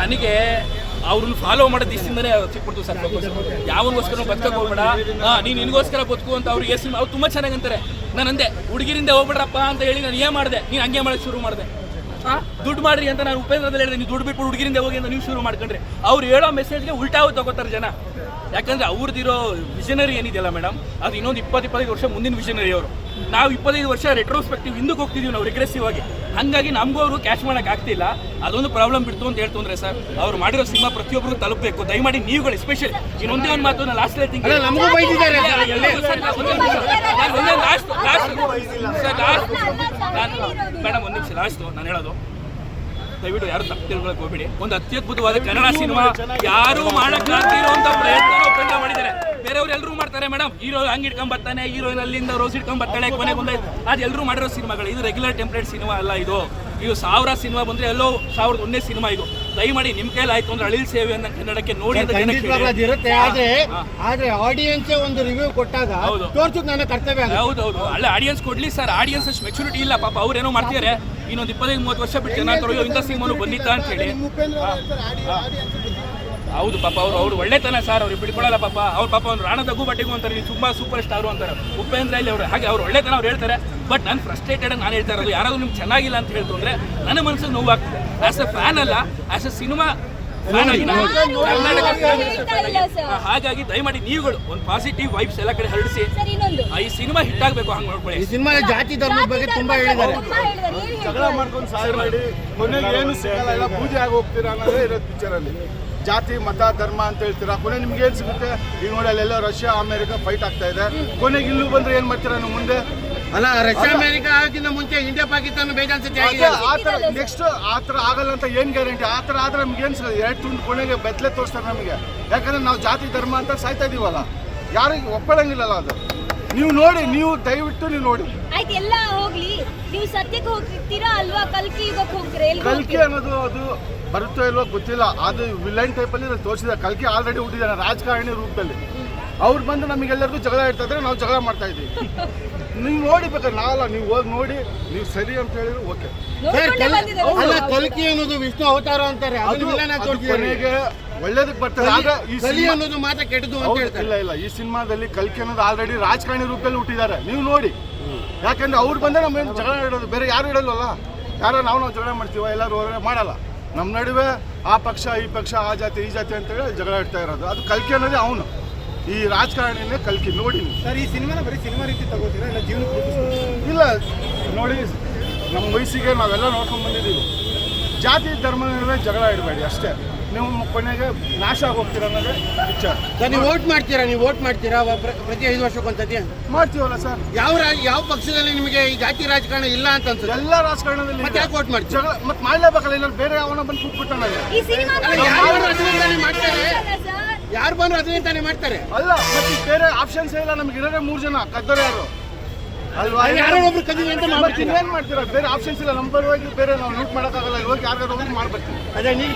ನನಗೆ ಅವ್ರನ್ನ ಫಾಲೋ ಮಾಡೋದು ದಿವಸದಿಂದನೇ ಸಿಕ್ಬಿಡ್ತು ಸರ್. ಯಾವನಿಗೋಸ್ಕರ ಬದುಕಕ್ಕೆ ಹೋಗ್ಬೇಡ, ನೀನು ನಿನಗೋಸ್ಕರ ಬದುಕು ಅಂತ ಅವ್ರಿಗೆ ಅವ್ರು ತುಂಬ ಚೆನ್ನಾಗಿ ಅಂತಾರೆ. ನಾನು ಅಂದೆ ಹುಡುಗಿರಿಂದ ಹೋಗ್ಬಿಡ್ರಪ್ಪ ಅಂತ ಹೇಳಿ ನಾನು ಏನು ಮಾಡಿದೆ, ನೀನು ಹಂಗೆ ಮಾಡೋಕ್ಕೆ ಶುರು ಮಾಡಿದೆ. ದುಡ್ಡು ಮಾಡ್ರಿ ಅಂತ ನಾನು ಉಪೇಂದ್ರದಲ್ಲಿ ಹೇಳಿದೆ, ನೀವು ದುಡ್ಡು ಬಿಟ್ಟು ಹುಡುಗಿರಿಂದ ಹೋಗಿ ಅಂತ ನೀವು ಶುರು ಮಾಡ್ಕೊಂಡ್ರಿ. ಅವ್ರು ಹೇಳೋ ಮೆಸೇಜ್ಗೆ ಉಲ್ಟಾವು ತಗೋತಾರೆ ಜನ. ಯಾಕಂದ್ರೆ ಅವ್ರದ್ದಿರೋ ವಿಷನರಿ ಏನಿದೆಯಲ್ಲ ಮೇಡಮ್, ಅದು ಇನ್ನೊಂದು 20-25 ವರ್ಷ ಮುಂದಿನ ವಿಷನರಿ ಅವರು. ನಾವು 25 ವರ್ಷ ರೆಟ್ರೋಸ್ಪೆಕ್ಟಿವ್ ಹಿಂದಕ್ಕೆ ಹೋಗ್ತಿದ್ದೀವಿ ನಾವು ರಿಗ್ರೆಸಿವ್ ಆಗಿ. ಹಾಗಾಗಿ ನಮಗೂ ಅವರು ಕ್ಯಾಶ್ ಮಾಡೋಕೆ ಆಗ್ತಿಲ್ಲ. ಅದೊಂದು ಪ್ರಾಬ್ಲಮ್ ಬಿಡ್ತು ಅಂತ ಹೇಳ್ತು ಅಂದ್ರೆ ಸರ್, ಅವ್ರು ಮಾಡಿರೋ ಸಿನಿಮಾ ಪ್ರತಿಯೊಬ್ಬರು ತಲುಪಬೇಕು. ದಯಮಾಡಿ ನೀವುಗಳು ಎಸ್ಪೆಷಲಿ ಇನ್ನೊಂದೇ ಒಂದು ಮಾತು ನಾನು ಲಾಸ್ಟ್ ಹೇಳ್ತೀನಿ. ಮೇಡಮ್ ಒಂದು ನಿಮಿಷ ಲಾಸ್ಟ್ ನಾನು ಹೇಳೋದು, ದಯವಿಟ್ಟು ಯಾರು ತಪ್ಪು ತಿಳ್ಕೊಳಕ್ಕೆ ಹೋಗ್ಬೇಡಿ. ಒಂದು ಅತ್ಯದ್ಭುತವಾದ ಕನ್ನಡ ಸಿನಿಮಾ ಯಾರು ಮಾಡಕ್ಕಾಗ್ತಿರೋ ಅಂತ ಪ್ರಯತ್ನ ಮಾಡಿದ್ದಾರೆ. ಬೇರೆಯವ್ರು ಎಲ್ಲರೂ ಮಾಡ್ತಾರೆ ಮೇಡಮ್. ಹೀರೋ ಹಂಗೆ ಇಟ್ಕೊಂಡ್ ಬರ್ತಾನೆ, ಹೀರೋಯಿನ್ ಅಲ್ಲಿಂದ ರೋಸ್ ಇಟ್ಕೊಂಡ್ ಬರ್ತಾಳೆ, ಕೊನೆಗೆ ಒಂದೇ ಅದು ಎಲ್ಲರೂ ಮಾಡಿರೋ ಸಿನಿಮಾಗಳು. ಇದು ರೆಗ್ಯುಲರ್ ಟೆಂಪ್ಲೇಟ್ ಸಿನಿಮಾ ಅಲ್ಲ. ಇದು 1000 ಸಿನಿಮಾ ಬಂದ್ರೆ ಎಲ್ಲೋ 1001ನೇ ಸಿನಿಮಾ ಇದು. ದಯಮಾಡಿ ನಿಮ್ ಕೈಲಿ ಆಯ್ತು ಅಂದ್ರೆ ಅಳಿಲ್ ಸೇವೆ ಅನ್ನ ಕನ್ನಡಕ್ಕೆ ನೋಡಿ ಇರುತ್ತೆ. ಆದ್ರೆ ಆಡಿಯನ್ಸ್ ಒಂದು ರಿವ್ಯೂ ಕೊಟ್ಟಾಗ ತೋರ್ಸೋದು ನನ್ನ ಕರ್ತವ್ಯ. ಹೌದೌದು, ಅಲ್ಲ ಆಡಿಯನ್ಸ್ ಕೊಡ್ಲಿ ಸರ್. ಆಡಿಯನ್ಸ್ ಅಷ್ಟು ಮೆಚುರಿಟಿ ಇಲ್ಲ ಪಾಪ. ಅವ್ರೇನೋ ಮಾಡ್ತಿದ್ದಾರೆ, ಇನ್ನೊಂದು 25-30 ವರ್ಷ ಬಿಟ್ಟು ಜನ ತರೋ ಇಂಥ ಸಿನಿಮಾನು ಬಂದಿತ್ತ ಅಂತ ಹೇಳಿ. ಹೌದು ಪಾಪ ಅವ್ರು ಒಳ್ಳೆತನ ಸರ್. ಅವ್ರಿಗೆ ಬಿಡ್ಕೊಳ್ಳಲ್ಲ ಪಾಪ. ಅವ್ರ ಪಾಪ ಅವ್ರು ರಾಣ ದಗ್ಗು ಬಟ್ಟೆಗೂ ಅಂತಾರೆ, ನೀವು ತುಂಬ ಸೂಪರ್ ಸ್ಟಾರು ಅಂತಾರೆ ಉಪೇಂದ್ರ ಇಲ್ಲಿ ಅವರು. ಹಾಗೆ ಅವ್ರು ಒಳ್ಳೆತನ ಅವ್ರು ಹೇಳ್ತಾರೆ. ಬಟ್ ನಾನು ಫ್ರಸ್ಟ್ರೇಟೆಡ್ ನಾನು ಹೇಳ್ತಾ ಇರೋದು, ಯಾರಾದ್ರೂ ನಿಮ್ಗೆ ಚೆನ್ನಾಗಿಲ್ಲ ಅಂತ ಹೇಳ್ತು ಅಂದರೆ ನನ್ನ ಮನಸ್ಸಿಗೆ ನೋವಾಗ್ತದೆ. ಆಸ್ ಎ ಫ್ಯಾನ್ ಅಲ್ಲ, ಆಸ್ ಎ ಸಿನಿಮಾ ಫ್ಯಾನ್ ಆಗಿ ಹಾಗಾಗಿ ದಯಮಾಡಿ ನೀವುಗಳು ಒಂದು ಪಾಸಿಟಿವ್ ವೈಬ್ಸ್ ಎಲ್ಲ ಕಡೆ ಹರಡಿಸಿ ಈ ಸಿನಿಮಾ ಹಿಟ್ ಆಗಬೇಕು. ಹಂಗೆ ನೋಡ್ಕೊಳ್ಳಿ. ಈ ಸಿನಿಮಾ ಜಾತಿ ಧರ್ಮದ ಬಗ್ಗೆ ತುಂಬಾ ಹೇಳಿದ್ದಾರೆ. ಜಗಳ ಮಾಡ್ಕೊಂಡು ಸಾಯ ಮಾಡಿ ಕೊನೆಗೆ ಏನು ಸಿಗಲ್ಲ, ಎಲ್ಲ ಪೂಜೆ ಆಗಿ ಹೋಗ್ತೀರಾ ಅನ್ನೋದೇ ಇರೋದು ಪಿಕ್ಚರಲ್ಲಿ. ಜಾತಿ ಮತ ಧರ್ಮ ಅಂತ ಹೇಳ್ತೀರಾ, ಕೊನೆ ನಿಮ್ಗೆ ಏನು ಸಿಗುತ್ತೆ? ಈಗ ನೋಡಿ ಅಲ್ಲೆಲ್ಲ ರಷ್ಯಾ ಅಮೆರಿಕ ಫೈಟ್ ಆಗ್ತಾ ಇದೆ. ಕೊನೆಗೆ ಇಲ್ಲೂ ಬಂದ್ರೆ ಏನ್ ಮಾಡ್ತೀರಾ ನೀವು ಮುಂದೆ? ಅಲ್ಲ, ರಷ್ಯಾ ಅಮೆರಿಕ ಆಗಿನ ಮುಂಚೆ ಇಂಡಿಯಾ ಪಾಕಿಸ್ತಾನ ಬೇಜಾನ್ಸತಿ ನೆಕ್ಸ್ಟ್ ಆತರ ಆಗಲ್ಲ ಅಂತ ಏನ್ ಗ್ಯಾರಂಟಿ? ಆತರ ಆದ್ರೆ ನಮ್ಗೆ ಏನ್ ಸಿಗುತ್ತೆ? 2 ತುಂಡು ಕೊನೆಗೆ ಬೆತ್ತಲೆ ತೋರಿಸ್ತಾರೆ ನಮಗೆ. ಯಾಕಂದ್ರೆ ನಾವು ಜಾತಿ ಧರ್ಮ ಅಂತ ಸಾಯ್ತಾ ಇದೀವಲ್ಲ, ಯಾರಿಗೆ ಒಪ್ಪಳಂಗಿಲ್ಲಲ್ಲ ಅದು. ನೀವು ನೋಡಿ, ನೀವು ದಯವಿಟ್ಟು ನೀವು ನೋಡಿ. ಆಯ್ತು, ಎಲ್ಲ ಹೋಗ್ಲಿ, ನೀವು ಸತ್ಯಕ್ಕೆ ಹೋಗ್ತೀರಾ ಅಲ್ವಾ? ಕಲ್ಕಿ ಯುಗಕ್ಕೆ ಹೋಗ್ತೀರಾ? ಕಲ್ಕಿ ಅನ್ನೋದು ಅದು ಬರುತ್ತೋ ಇಲ್ವೋ ಗೊತ್ತಿಲ್ಲ. ಅದು ವಿಲನ್ ಟೈಪಲ್ಲಿ ತೋರಿಸಿದ. ಕಲ್ಕಿ ಆಲ್ರೆಡಿ ಹುಟ್ಟಿದ್ದಾನೆ ರಾಜಕಾರಣಿ ರೂಪದಲ್ಲಿ. ಅವ್ರು ಬಂದು ನಮಗೆಲ್ಲರಿಗೂ ಜಗಳ ಇಡ್ತಾ ಇದ್ರೆ ನಾವು ಜಗಳ ಮಾಡ್ತಾ ಇದ್ದೀವಿ. ನೀವು ನೋಡಿ ಬೇಕಾದ್ರೆ ನಾವಲ್ಲ, ನೀವು ಹೋಗಿ ನೋಡಿ, ನೀವು ಸರಿ ಅಂತ ಹೇಳಿದ್ರು ಓಕೆ. ಅಲ್ಲ, ಕಲ್ಕಿ ಅನ್ನೋದು ವಿಷ್ಣು ಅವತಾರ ಅಂತಾರೆ. ಕೊನೆಗೆ ಒಳ್ಳೇದಕ್ಕೆ ಬರ್ತಾರೆ. ಆದ್ರೆ ಈ ಕಲಿ ಅನ್ನೋದು ಮಾತ್ರ ಕೆಟ್ಟದು ಅಂತ ಹೇಳ್ತಾರೆ. ಇಲ್ಲ, ಈ ಸಿನಿಮಾದಲ್ಲಿ ಕಲ್ಕಿ ಅನ್ನೋದು ಆಲ್ರೆಡಿ ರಾಜಕಾರಣಿ ರೂಪದಲ್ಲಿ ಹುಟ್ಟಿದ್ದಾರೆ. ನೀವು ನೋಡಿ, ಯಾಕಂದ್ರೆ ಅವ್ರು ಬಂದ್ರೆ ನಮ್ಮೇನು ಜಗಳ ಇಡೋದು, ಬೇರೆ ಯಾರು ಇಡಲ್ವಲ್ಲ. ಯಾರೋ ನಾವು ಜಗಳ ಮಾಡ್ತೀವ, ಎಲ್ಲರೂ ಹೋದ್ರೆ ಮಾಡಲ್ಲ. ನಮ್ಮ ನಡುವೆ ಆ ಪಕ್ಷ ಈ ಪಕ್ಷ, ಆ ಜಾತಿ ಈ ಜಾತಿ ಅಂತೇಳಿ ಜಗಳ ಇಡ್ತಾ ಇರೋದು. ಅದು ಕಲ್ಕಿ ಅನ್ನೋದೇ ಅವನು, ಈ ರಾಜಕಾರಣಿನೇ ಕಲ್ಕಿ. ನೋಡಿ ಸರ್, ಈ ಸಿನಿಮಾನ ಬರೀ ಸಿನಿಮಾ ರೀತಿ ತಗೋತೀರಾ ಇಲ್ಲ ಜೀವನ? ಇಲ್ಲ ನೋಡಿ, ನಮ್ಮ ವಯಸ್ಸಿಗೆ ನಾವೆಲ್ಲ ನೋಡ್ಕೊಂಡು ಬಂದಿದ್ದೀವಿ. ಜಾತಿ ಧರ್ಮ ನಡುವೆ ಜಗಳ ಇಡಬೇಡಿ ಅಷ್ಟೇ. ನೀವು ಕೊನೆಗೆ ನಾಶ ಆಗೋಗ್ತೀರ ಅನ್ನೋದೇ ವಿಚಾರ. ನೀವು ವೋಟ್ ಮಾಡ್ತೀರಾ? ನೀವು ವೋಟ್ ಮಾಡ್ತೀರಾ ಪ್ರತಿ 5 ವರ್ಷಕ್ಕೊಂದ್ಸತಿ? ಮಾಡ್ತೀವಲ್ಲ ಸರ್. ಯಾವ ಪಕ್ಷದಲ್ಲಿ ನಿಮಗೆ ಈ ಜಾತಿ ರಾಜಕಾರಣ ಇಲ್ಲ ಅಂತ ಅನ್ಸುತ್ತೆ? ಎಲ್ಲ ರಾಜಕಾರಣದಲ್ಲಿ ಮತ್ತೆ ಯಾಕೆ ವೋಟ್ ಮಾಡ್ತೀರಾ? ಜಗಳ ಮತ್ತೆ ಮಾಡಲೇಬೇಕಲ್ಲ, ಇಲ್ಲ ಬೇರೆ ಅವನ ಬಂದು ಕೂತ್ಬಿಟ್ಟಾನೆ. ಯಾರು ಬಂದ್ರು ಅದನ್ನೇ ತಾನೇ ಮಾಡ್ತಾರೆ. ಅಲ್ಲ, ಮತ್ತೆ ಬೇರೆ ಆಪ್ಷನ್ಸ್ ಇಲ್ಲ ನಮ್ಗೆ. ಇರೋದೇ 3 ಜನ ಕದ್ದೋರು ಯಾರು ಅಲ್ವಾ? ಯಾರೋ ಒಬ್ರು ಕದ್ದಿಲ್ಲ ಅಂತ ಏನ್ ಮಾಡ್ತೀರಾ? ಬೇರೆ ಆಪ್ಷನ್ಸ್ ಇಲ್ಲ. ನಂಬರ್ ಹೋಗಿ ಬೇರೆ ನಾವು ಲೂಟ್ ಮಾಡೋಕ್ಕಾಗಲ್ಲ. ಇವಾಗ ಯಾರು ಮಾಡ್ಬೇಕು. ಅದೇ ನೀವು